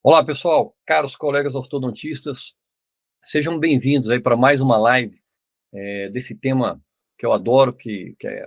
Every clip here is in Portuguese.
Olá, pessoal, caros colegas ortodontistas, sejam bem-vindos aí para mais uma live desse tema que eu adoro,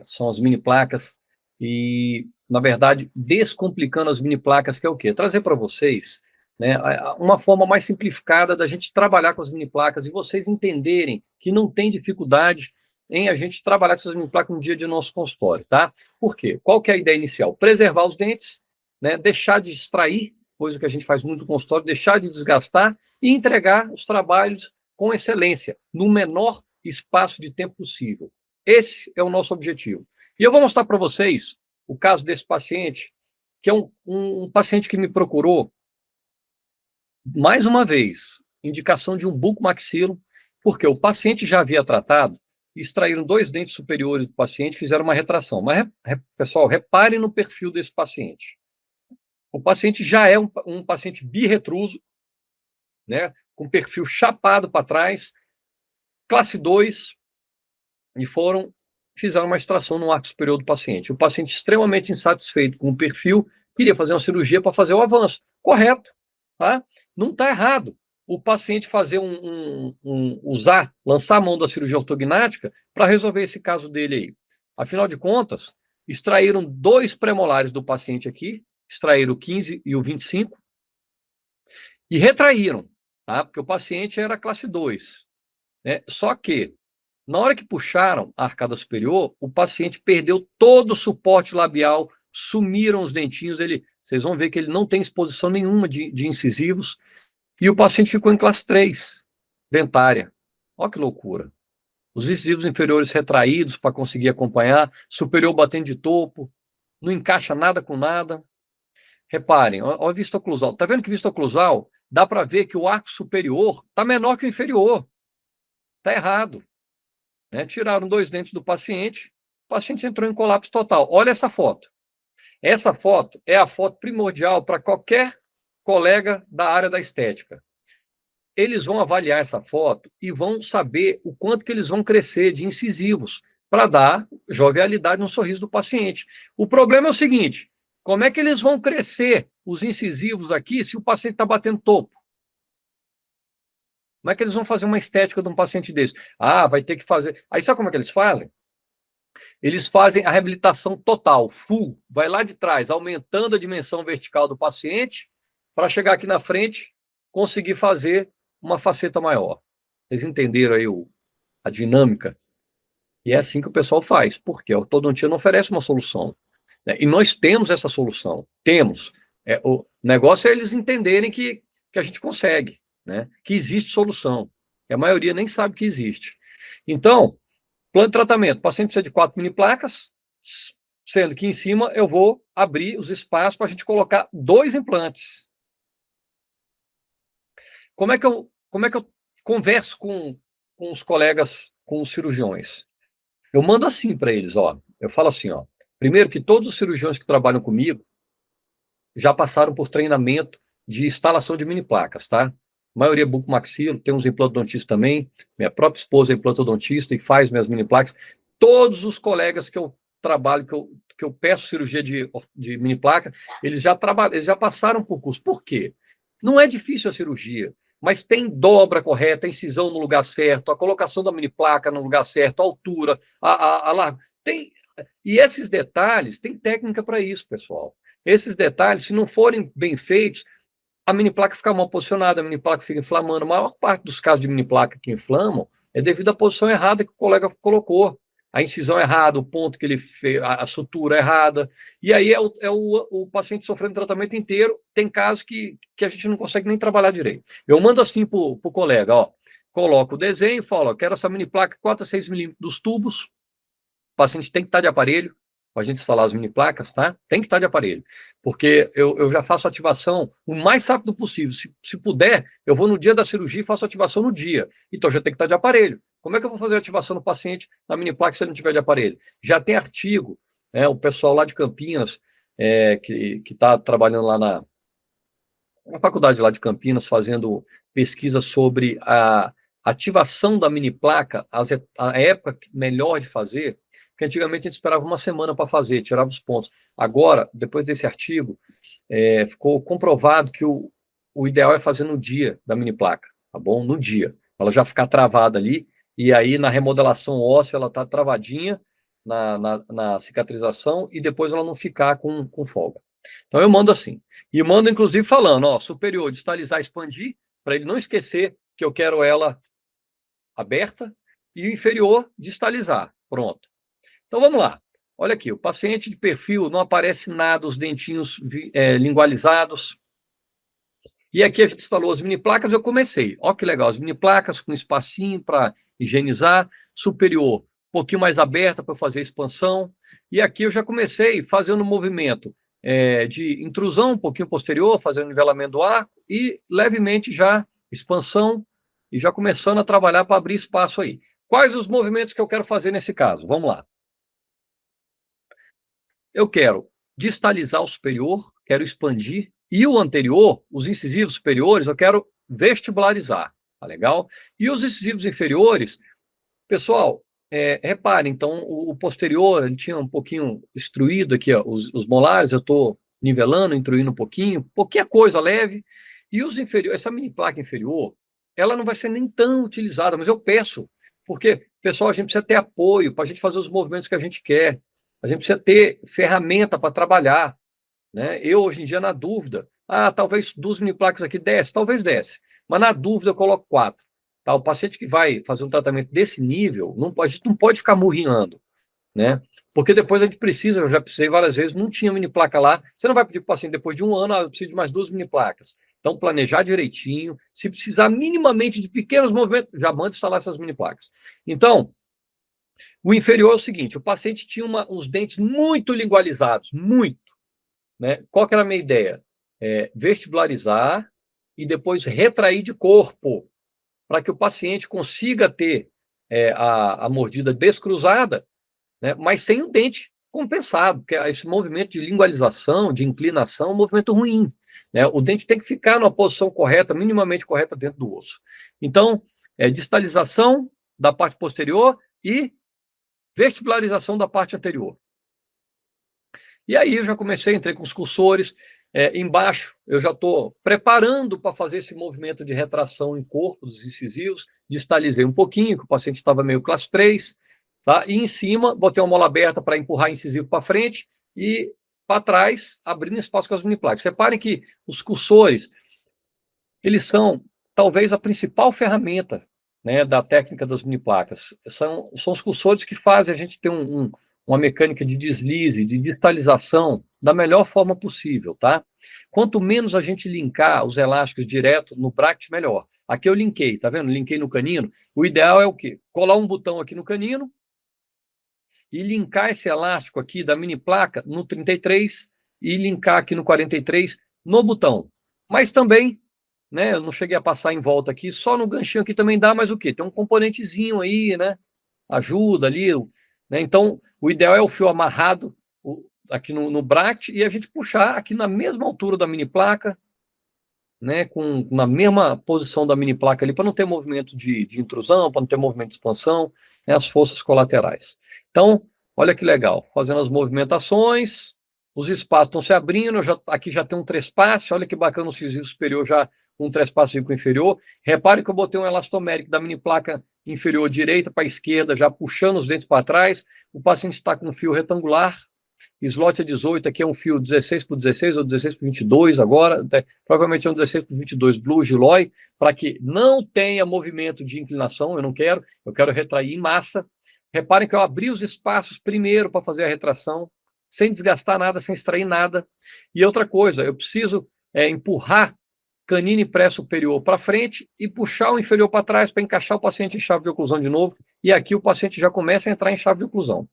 são as mini placas e, na verdade, descomplicando as mini placas, que é o quê? Trazer para vocês, né, uma forma mais simplificada da gente trabalhar com as mini placas e vocês entenderem que não tem dificuldade em a gente trabalhar com essas mini placas no dia de nosso consultório, tá? Por quê? Qual que é a ideia inicial? Preservar os dentes, né, deixar de extrair, coisa que a gente faz muito no consultório, deixar de desgastar e entregar os trabalhos com excelência, no menor espaço de tempo possível. Esse é o nosso objetivo. E eu vou mostrar para vocês o caso desse paciente, que é um paciente que me procurou, mais uma vez, indicação de um bucomaxilo, porque o paciente já havia tratado, extraíram 2 dentes superiores do paciente, fizeram uma retração. Mas, pessoal, reparem no perfil desse paciente. O paciente já é um paciente birretruso, né, com perfil chapado para trás, classe 2, e fizeram uma extração no arco superior do paciente. O paciente extremamente insatisfeito com o perfil, queria fazer uma cirurgia para fazer o avanço. Correto, tá? Não está errado o paciente fazer lançar a mão da cirurgia ortognática para resolver esse caso dele aí. Afinal de contas, extraíram 2 premolares do paciente aqui, extraíram o 15 e o 25, e retraíram, tá? Porque o paciente era classe 2, né? Só que, na hora que puxaram a arcada superior, o paciente perdeu todo o suporte labial, sumiram os dentinhos, vocês vão ver que ele não tem exposição nenhuma de incisivos, e o paciente ficou em classe 3, dentária. Olha que loucura. Os incisivos inferiores retraídos para conseguir acompanhar, superior batendo de topo, não encaixa nada com nada. Reparem, olha a vista oclusal. Está vendo que vista oclusal dá para ver que o arco superior está menor que o inferior. Está errado. Né? Tiraram 2 dentes do paciente, o paciente entrou em colapso total. Olha essa foto. Essa foto é a foto primordial para qualquer colega da área da estética. Eles vão avaliar essa foto e vão saber o quanto que eles vão crescer de incisivos para dar jovialidade no sorriso do paciente. O problema é o seguinte, como é que eles vão crescer os incisivos aqui se o paciente está batendo topo? Como é que eles vão fazer uma estética de um paciente desse? Ah, vai ter que fazer... Aí sabe como é que eles fazem? Eles fazem a reabilitação total, full, vai lá de trás, aumentando a dimensão vertical do paciente, para chegar aqui na frente, conseguir fazer uma faceta maior. Vocês entenderam aí a dinâmica? E é assim que o pessoal faz, porque a ortodontia não oferece uma solução, né? E nós temos essa solução, temos. O negócio é eles entenderem que a gente consegue, né? Que existe solução. E a maioria nem sabe que existe. Então, plano de tratamento, o paciente precisa de 4 mini placas, sendo que em cima eu vou abrir os espaços para a gente colocar 2 implantes. Como é que eu converso com os colegas, com os cirurgiões? Eu mando assim para eles, ó. Eu falo assim, ó. Primeiro que todos os cirurgiões que trabalham comigo já passaram por treinamento de instalação de mini placas, tá? A maioria é bucomaxilo, tem uns implantodontistas também. Minha própria esposa é implantodontista e faz minhas mini placas. Todos os colegas que eu trabalho, que eu peço cirurgia de mini placa, eles já passaram por curso. Por quê? Não é difícil a cirurgia, mas tem dobra correta, a incisão no lugar certo, a colocação da mini placa no lugar certo, a altura, a largura. E esses detalhes, tem técnica para isso, pessoal. Esses detalhes, se não forem bem feitos, a mini placa fica mal posicionada, a mini placa fica inflamando. A maior parte dos casos de mini placa que inflamam é devido à posição errada que o colega colocou. A incisão errada, o ponto que ele fez, a sutura errada. E aí o paciente sofrendo tratamento inteiro. Tem casos que a gente não consegue nem trabalhar direito. Eu mando assim para o colega, ó, coloco o desenho, falo, ó, quero essa mini placa 4 a 6 milímetros dos tubos. O paciente tem que estar de aparelho para a gente instalar as mini placas, tá? Tem que estar de aparelho, porque eu já faço ativação o mais rápido possível. Se puder, eu vou no dia da cirurgia e faço ativação no dia. Então, já tem que estar de aparelho. Como é que eu vou fazer a ativação no paciente na mini placa se ele não tiver de aparelho? Já tem artigo, né? O pessoal lá de Campinas, que está trabalhando lá na faculdade lá de Campinas, fazendo pesquisa sobre a ativação da mini placa, a época melhor de fazer, porque antigamente a gente esperava uma semana para fazer, tirava os pontos. Agora, depois desse artigo, ficou comprovado que o ideal é fazer no dia da mini placa, tá bom? No dia. Ela já ficar travada ali, e aí na remodelação óssea ela tá travadinha na cicatrização, e depois ela não ficar com folga. Então eu mando assim. E mando, inclusive, falando, ó, superior, distalizar, expandir, para ele não esquecer que eu quero ela aberta, e o inferior, distalizar. Pronto. Então vamos lá. Olha aqui, o paciente de perfil, não aparece nada, os dentinhos lingualizados. E aqui a gente instalou as mini placas, eu comecei. Olha que legal, as mini placas com espacinho para higienizar, superior, um pouquinho mais aberta para fazer expansão. E aqui eu já comecei fazendo um movimento de intrusão, um pouquinho posterior, fazendo nivelamento do arco, e levemente já expansão, e já começando a trabalhar para abrir espaço aí. Quais os movimentos que eu quero fazer nesse caso? Vamos lá. Eu quero distalizar o superior, quero expandir, e o anterior, os incisivos superiores, eu quero vestibularizar, tá legal? E os incisivos inferiores, pessoal, reparem, então, o posterior, ele tinha um pouquinho instruído aqui, ó, os molares, eu estou nivelando, instruindo um pouquinho, pouquinha coisa leve, e os inferiores, essa mini placa inferior, ela não vai ser nem tão utilizada, mas eu peço, porque, pessoal, a gente precisa ter apoio para a gente fazer os movimentos que a gente quer, a gente precisa ter ferramenta para trabalhar, né? Eu, hoje em dia, na dúvida, talvez 2 mini placas aqui desce, talvez desce, mas na dúvida eu coloco 4. Tá? O paciente que vai fazer um tratamento desse nível, a gente não pode ficar murrinhando, né? Porque depois a gente precisa, eu já precisei várias vezes, não tinha mini placa lá, você não vai pedir para o paciente depois de um ano, eu preciso de mais 2 mini placas. Então, planejar direitinho, se precisar minimamente de pequenos movimentos, já manda instalar essas mini placas. Então, o inferior é o seguinte, o paciente tinha uns dentes muito lingualizados, muito, né? Qual que era a minha ideia? Vestibularizar e depois retrair de corpo, para que o paciente consiga ter a mordida descruzada, né, mas sem o dente compensado, porque esse movimento de lingualização, de inclinação, é um movimento ruim, né? O dente tem que ficar numa posição correta, minimamente correta dentro do osso. Então, distalização da parte posterior e vestibularização da parte anterior. E aí eu já comecei, entrei com os cursores, embaixo eu já estou preparando para fazer esse movimento de retração em corpo dos incisivos, distalizei um pouquinho, que o paciente estava meio classe 3, tá? E em cima botei uma mola aberta para empurrar incisivo para frente e para trás, abrindo espaço com as mini placas. Reparem que os cursores, eles são talvez a principal ferramenta, né, da técnica das mini placas. São os cursores que fazem a gente ter uma mecânica de deslize, de distalização da melhor forma possível, tá? Quanto menos a gente linkar os elásticos direto no bracket, melhor. Aqui eu linkei, tá vendo? Linkei no canino. O ideal é o quê? Colar um botão aqui no canino e linkar esse elástico aqui da mini placa no 33 e linkar aqui no 43 no botão. Mas também, né, eu não cheguei a passar em volta aqui, só no ganchinho aqui também dá, mas o quê? Tem um componentezinho aí, né? Ajuda ali, né? Então, o ideal é o fio amarrado aqui no bracket e a gente puxar aqui na mesma altura da mini placa, né, na mesma posição da mini placa ali, para não ter movimento de intrusão, para não ter movimento de expansão, né, as forças colaterais. Então, olha que legal, fazendo as movimentações, os espaços estão se abrindo, aqui já tem um trespasse, olha que bacana o incisivo superior já um trespasse com o inferior. Repare que eu botei um elastomérico da mini placa inferior direita para a esquerda, já puxando os dentes para trás, o paciente está com um fio retangular, slot é 18, aqui é um fio 16 por 16 ou 16 por 22 agora, provavelmente é um 16 por 22 Blue Giloy, para que não tenha movimento de inclinação, eu quero retrair em massa. Reparem que eu abri os espaços primeiro para fazer a retração, sem desgastar nada, sem extrair nada. E outra coisa, eu preciso empurrar canino e pré superior para frente e puxar o inferior para trás para encaixar o paciente em chave de oclusão de novo, e aqui o paciente já começa a entrar em chave de oclusão.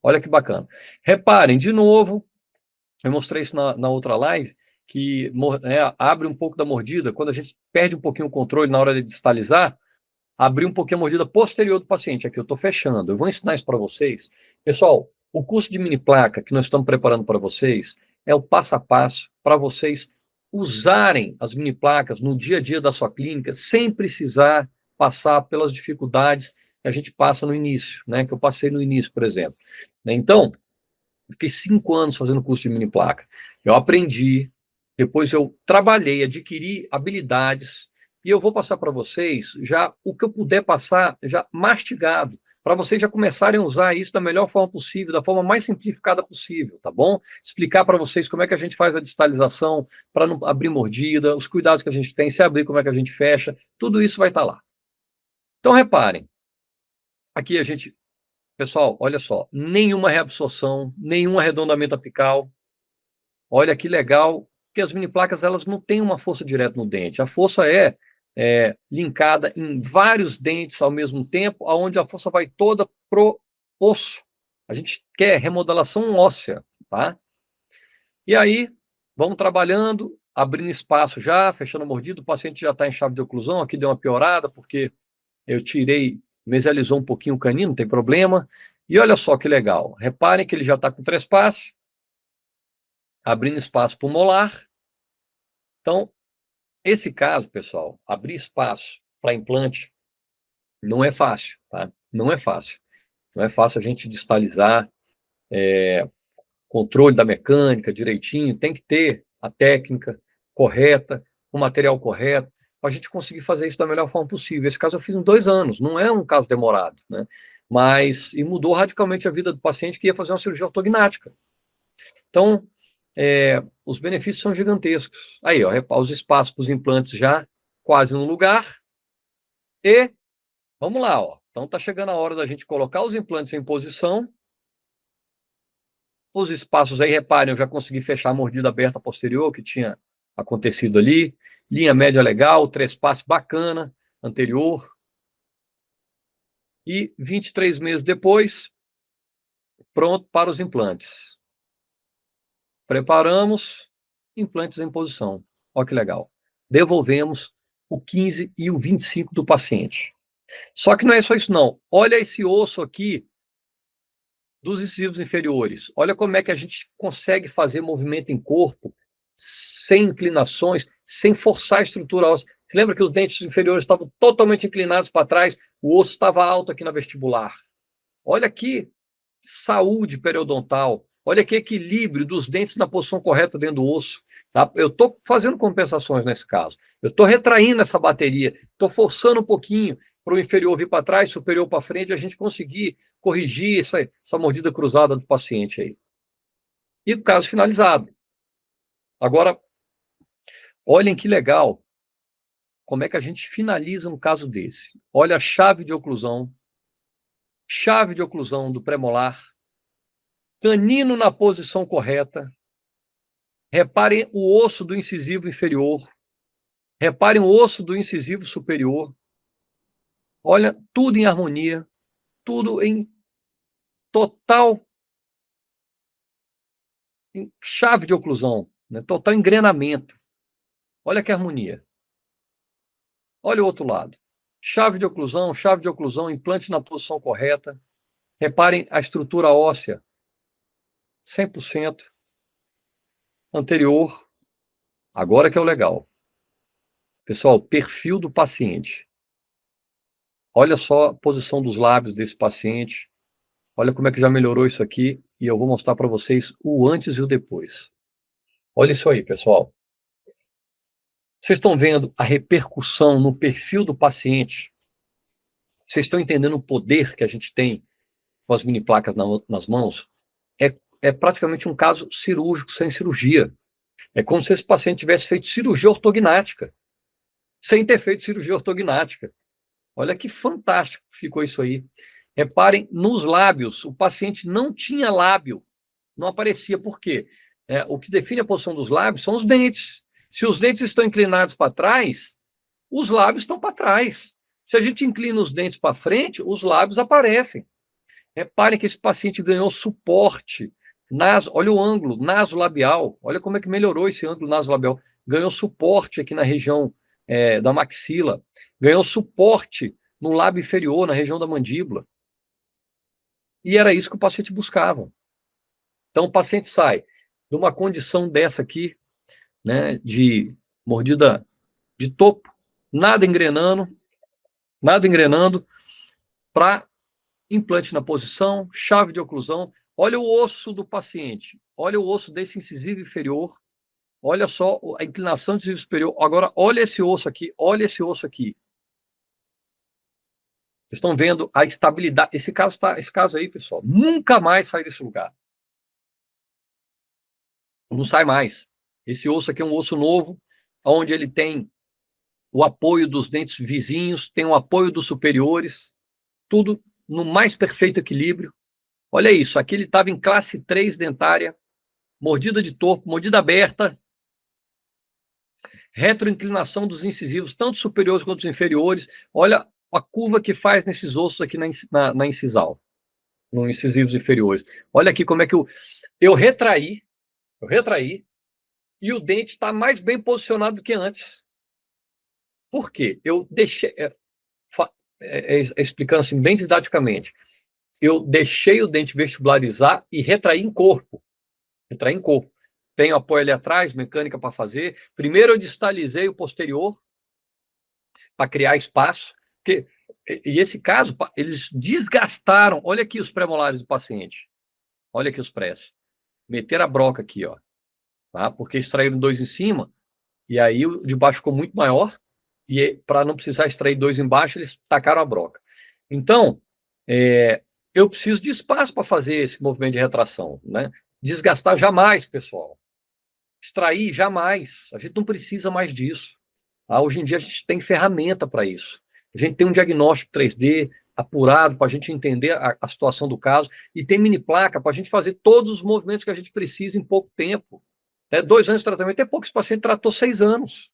Olha que bacana. Reparem, de novo, eu mostrei isso na outra live, que abre um pouco da mordida, quando a gente perde um pouquinho o controle na hora de distalizar, abrir um pouquinho a mordida posterior do paciente. Aqui eu estou fechando, eu vou ensinar isso para vocês. Pessoal, o curso de mini placa que nós estamos preparando para vocês é o passo a passo para vocês usarem as mini placas no dia a dia da sua clínica, sem precisar passar pelas dificuldades que a gente passa no início, né? Que eu passei no início, por exemplo. Então, fiquei 5 anos fazendo curso de mini placa. Eu aprendi, Depois eu trabalhei, adquiri habilidades, e eu vou passar para vocês já o que eu puder passar, já mastigado, para vocês já começarem a usar isso da melhor forma possível, da forma mais simplificada possível, tá bom? Explicar para vocês como é que a gente faz a distalização para não abrir mordida, os cuidados que a gente tem, se abrir, como é que a gente fecha, tudo isso vai estar lá. Então, reparem, aqui a gente, pessoal, olha só, nenhuma reabsorção, nenhum arredondamento apical. Olha que legal, que as mini placas elas não têm uma força direta no dente. A força é linkada em vários dentes ao mesmo tempo, aonde a força vai toda pro osso. A gente quer remodelação óssea, tá? E aí, vamos trabalhando, abrindo espaço já, fechando a mordida, o paciente já está em chave de oclusão, aqui deu uma piorada, porque eu tirei, mesializou um pouquinho o canino, não tem problema. E olha só que legal, reparem que ele já está com trespasse, abrindo espaço para o molar. Então, esse caso, pessoal, abrir espaço para implante não é fácil, tá? Não é fácil. Não é fácil a gente distalizar, controle da mecânica direitinho, tem que ter a técnica correta, o material correto, para a gente conseguir fazer isso da melhor forma possível. Esse caso eu fiz em 2 anos, não é um caso demorado, né? Mas, e mudou radicalmente a vida do paciente que ia fazer uma cirurgia ortognática. Então, os benefícios são gigantescos. Aí, ó, os espaços para os implantes já quase no lugar. E, vamos lá, ó. Então, está chegando a hora da gente colocar os implantes em posição. Os espaços aí, reparem, eu já consegui fechar a mordida aberta posterior, que tinha acontecido ali. Linha média legal, trespasse bacana, anterior. E 23 meses depois, pronto para os implantes. Preparamos, implantes em posição. Olha que legal. Devolvemos o 15 e o 25 do paciente. Só que não é só isso, não. Olha esse osso aqui dos incisivos inferiores. Olha como é que a gente consegue fazer movimento em corpo sem inclinações, sem forçar a estrutura óssea. Você lembra que os dentes inferiores estavam totalmente inclinados para trás, o osso estava alto aqui na vestibular. Olha aqui, saúde periodontal. Olha que equilíbrio dos dentes na posição correta dentro do osso. Tá? Eu estou fazendo compensações nesse caso. Eu estou retraindo essa bateria, estou forçando um pouquinho para o inferior vir para trás, superior para frente, a gente conseguir corrigir essa mordida cruzada do paciente aí. E o caso finalizado. Agora, olhem que legal como é que a gente finaliza um caso desse. Olha a chave de oclusão do premolar, canino na posição correta. Reparem o osso do incisivo inferior. Reparem o osso do incisivo superior. Olha, tudo em harmonia, tudo em total em chave de oclusão, né? Total engrenamento. Olha que harmonia. Olha o outro lado. Chave de oclusão, implante na posição correta. Reparem a estrutura óssea, 100% anterior. Agora que é o legal. Pessoal, perfil do paciente. Olha só a posição dos lábios desse paciente. Olha como é que já melhorou isso aqui. E eu vou mostrar para vocês o antes e o depois. Olha isso aí, pessoal. Vocês estão vendo a repercussão no perfil do paciente? Vocês estão entendendo o poder que a gente tem com as mini placas nas mãos? É praticamente um caso cirúrgico sem cirurgia. É como se esse paciente tivesse feito cirurgia ortognática, sem ter feito cirurgia ortognática. Olha que fantástico ficou isso aí. Reparem nos lábios, o paciente não tinha lábio, não aparecia. Por quê? O que define a posição dos lábios são os dentes. Se os dentes estão inclinados para trás, os lábios estão para trás. Se a gente inclina os dentes para frente, os lábios aparecem. Reparem que esse paciente ganhou suporte. Olha o ângulo nasolabial. Olha como é que melhorou esse ângulo nasolabial. Ganhou suporte aqui na região da maxila. Ganhou suporte no lábio inferior, na região da mandíbula. E era isso que o paciente buscava. Então, o paciente sai de uma condição dessa aqui, né, de mordida de topo, nada engrenando, para implante na posição, chave de oclusão. Olha o osso do paciente, olha o osso desse incisivo inferior, Olha só a inclinação do desvio superior. Agora, olha esse osso aqui, olha esse osso aqui. Vocês estão vendo a estabilidade. Esse caso aí, pessoal, nunca mais sai desse lugar. Não sai mais. Esse osso aqui é um osso novo, onde ele tem o apoio dos dentes vizinhos, tem o apoio dos superiores, tudo no mais perfeito equilíbrio. Olha isso, aqui ele estava em classe 3 dentária, mordida de torco, mordida aberta, retroinclinação dos incisivos, tanto superiores quanto inferiores. Olha a curva que faz nesses ossos aqui na incisal, nos incisivos inferiores. Olha aqui como é que eu retraí, e o dente está mais bem posicionado do que antes. Por quê? Eu deixei, explicando assim bem didaticamente, eu deixei o dente vestibularizar e retraí em corpo. Tenho apoio ali atrás, mecânica para fazer. Primeiro eu distalizei o posterior para criar espaço. E esse caso, eles desgastaram. Olha aqui os pré-molares do paciente. Olha aqui os prés. Meteram a broca aqui, ó. Tá? Porque extraíram 2 em cima, e aí o de baixo ficou muito maior, e para não precisar extrair 2 embaixo, eles tacaram a broca. Então, eu preciso de espaço para fazer esse movimento de retração, né? Desgastar jamais, pessoal. Extrair jamais. A gente não precisa mais disso. Tá? Hoje em dia a gente tem ferramenta para isso. A gente tem um diagnóstico 3D apurado para a gente entender a situação do caso, e tem mini placa para a gente fazer todos os movimentos que a gente precisa em pouco tempo. 2 anos de tratamento é pouco, esse paciente tratou 6 anos.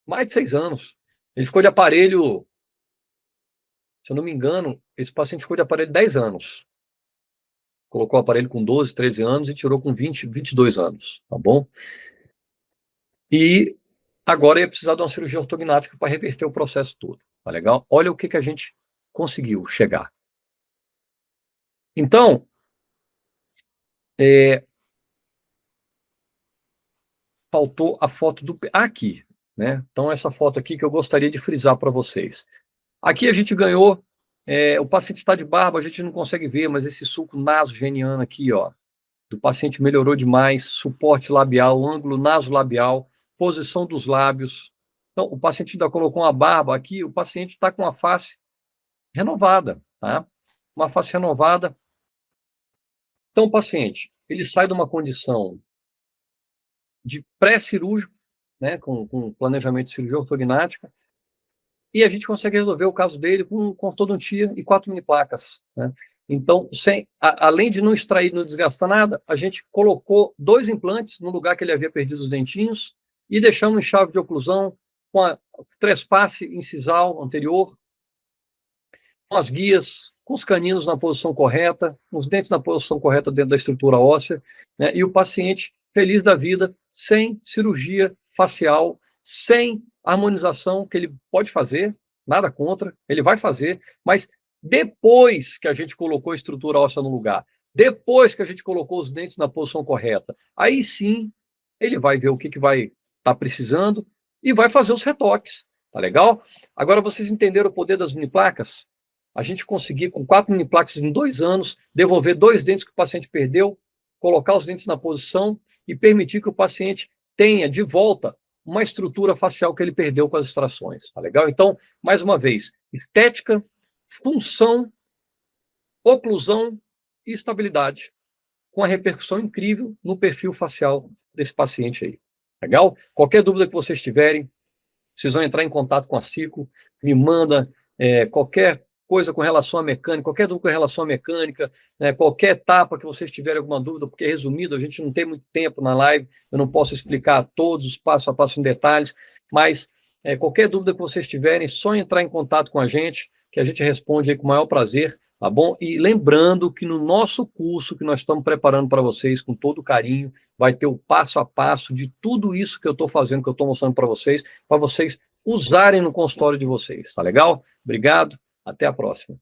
Mais de 6 anos. Ele ficou de aparelho, se eu não me engano, esse paciente ficou de aparelho 10 anos. Colocou o aparelho com 12, 13 anos e tirou com 20, 22 anos, tá bom? E agora ia precisar de uma cirurgia ortognática para reverter o processo todo, tá legal? Olha o que a gente conseguiu chegar. Então, faltou a foto do... Aqui, né? Então, essa foto aqui que eu gostaria de frisar para vocês. Aqui a gente ganhou, o paciente está de barba, a gente não consegue ver, mas esse sulco nasogeniano aqui, ó, do paciente melhorou demais, suporte labial, ângulo nasolabial, posição dos lábios. Então, o paciente ainda colocou uma barba aqui, o paciente está com a face renovada, tá? Uma face renovada. Então, o paciente, ele sai de uma condição de pré-cirúrgico, né, com planejamento de cirurgia ortognática, e a gente consegue resolver o caso dele com ortodontia e 4 mini placas, né? Então, além de não extrair, não desgastar nada, a gente colocou 2 implantes no lugar que ele havia perdido os dentinhos e deixamos em chave de oclusão com a trespasse incisal anterior, com as guias, com os caninos na posição correta, com os dentes na posição correta dentro da estrutura óssea, né? E o paciente feliz da vida, sem cirurgia facial, sem harmonização, que ele pode fazer, nada contra, ele vai fazer, mas depois que a gente colocou a estrutura óssea no lugar, depois que a gente colocou os dentes na posição correta, aí sim ele vai ver o que vai estar precisando e vai fazer os retoques, tá legal? Agora vocês entenderam o poder das mini placas? A gente conseguir, com 4 mini placas em 2 anos, devolver 2 dentes que o paciente perdeu, colocar os dentes na posição e permitir que o paciente tenha de volta uma estrutura facial que ele perdeu com as extrações, tá legal? Então, mais uma vez, estética, função, oclusão e estabilidade, com a repercussão incrível no perfil facial desse paciente aí, legal? Qualquer dúvida que vocês tiverem, vocês vão entrar em contato com a Cico, me manda qualquer coisa com relação à mecânica, qualquer dúvida com relação à mecânica, né, qualquer etapa que vocês tiverem alguma dúvida, porque resumido, a gente não tem muito tempo na live, eu não posso explicar todos os passo a passo em detalhes, mas qualquer dúvida que vocês tiverem, só entrar em contato com a gente, que a gente responde aí com o maior prazer, tá bom? E lembrando que no nosso curso que nós estamos preparando para vocês, com todo carinho, vai ter o passo a passo de tudo isso que eu estou fazendo, que eu estou mostrando para vocês usarem no consultório de vocês, tá legal? Obrigado, até a próxima.